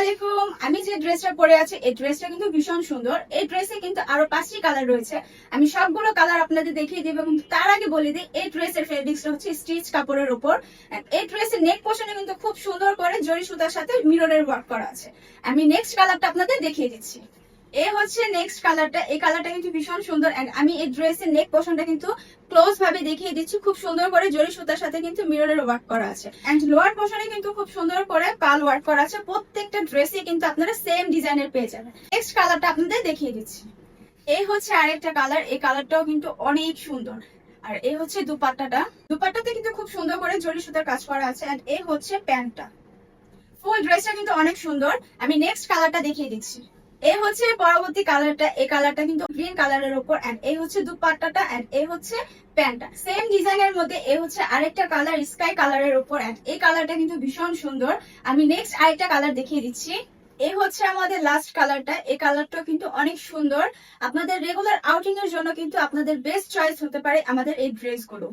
আলাইকুম। আমি যে ড্রেসটা পরে আছি এই ড্রেসটা কিন্তু ভীষণ সুন্দর। এই ড্রেসে কিন্তু আরো 5টি কালার রয়েছে। আমি সবগুলো কালার আপনাদের দেখিয়ে দেব, এবং তার আগে বলে দিই এই ড্রেসের ফেব্রিক্সটা হচ্ছে স্টিচ কাপড়ের উপর। এই ড্রেসের নেক পোর্শনে কিন্তু খুব সুন্দর করে জরি সুতার সাথে মিররের ওয়ার্ক করা আছে। আমি নেক্সট কালারটা আপনাদের দেখিয়ে দিচ্ছি। এই হচ্ছে নেক্সট কালারটা। এই কালারটা কিন্তু ভীষণ সুন্দর। এন্ড আমি এই ড্রেসের নেক পোর্শনটা কিন্তু ক্লোজ ভাবে দেখিয়ে দিচ্ছি। খুব সুন্দর করে জরি সুতার সাথে কিন্তু মিররের ওয়ার্ক করা আছে। এন্ড লোয়ার পোর্শনে কিন্তু খুব সুন্দর করে পাল ওয়ার্ক করা আছে। প্রত্যেকটা ড্রেসে কিন্তু আপনারা সেম ডিজাইনের পেয়ে যাবেন। নেক্সট কালারটা আপনাদের দেখিয়ে দিচ্ছি। এই হচ্ছে আরেকটা কালার। এই কালারটাও কিন্তু অনেক সুন্দর। আর এই হচ্ছে দুপাট্টাতে কিন্তু খুব সুন্দর করে জরি সুতার কাজ করা আছে। এন্ড এই হচ্ছে প্যান্টটা। ফুল ড্রেসটা কিন্তু অনেক সুন্দর। আমি নেক্সট কালারটা দেখিয়ে দিচ্ছি। এই হচ্ছে পরবর্তী কালারটা। এই কালারটা কিন্তু গ্রিন কালারের উপর। এন্ড এই হচ্ছে দুপাট্টাটা। এন্ড এই হচ্ছে প্যান্টটা সেম ডিজাইনের মধ্যে। এই হচ্ছে আরেকটা কালার স্কাই কালারের উপর। এন্ড এই কালারটা কিন্তু ভীষণ সুন্দর। আমি নেক্সট আরেকটা কালার দেখিয়ে দিচ্ছি। এই হচ্ছে আমাদের লাস্ট কালারটা। এই কালারটা কিন্তু অনেক সুন্দর। আপনাদের রেগুলার আউটিং এর জন্য কিন্তু আপনাদের বেস্ট চয়েস হতে পারে আমাদের এই ড্রেসগুলো।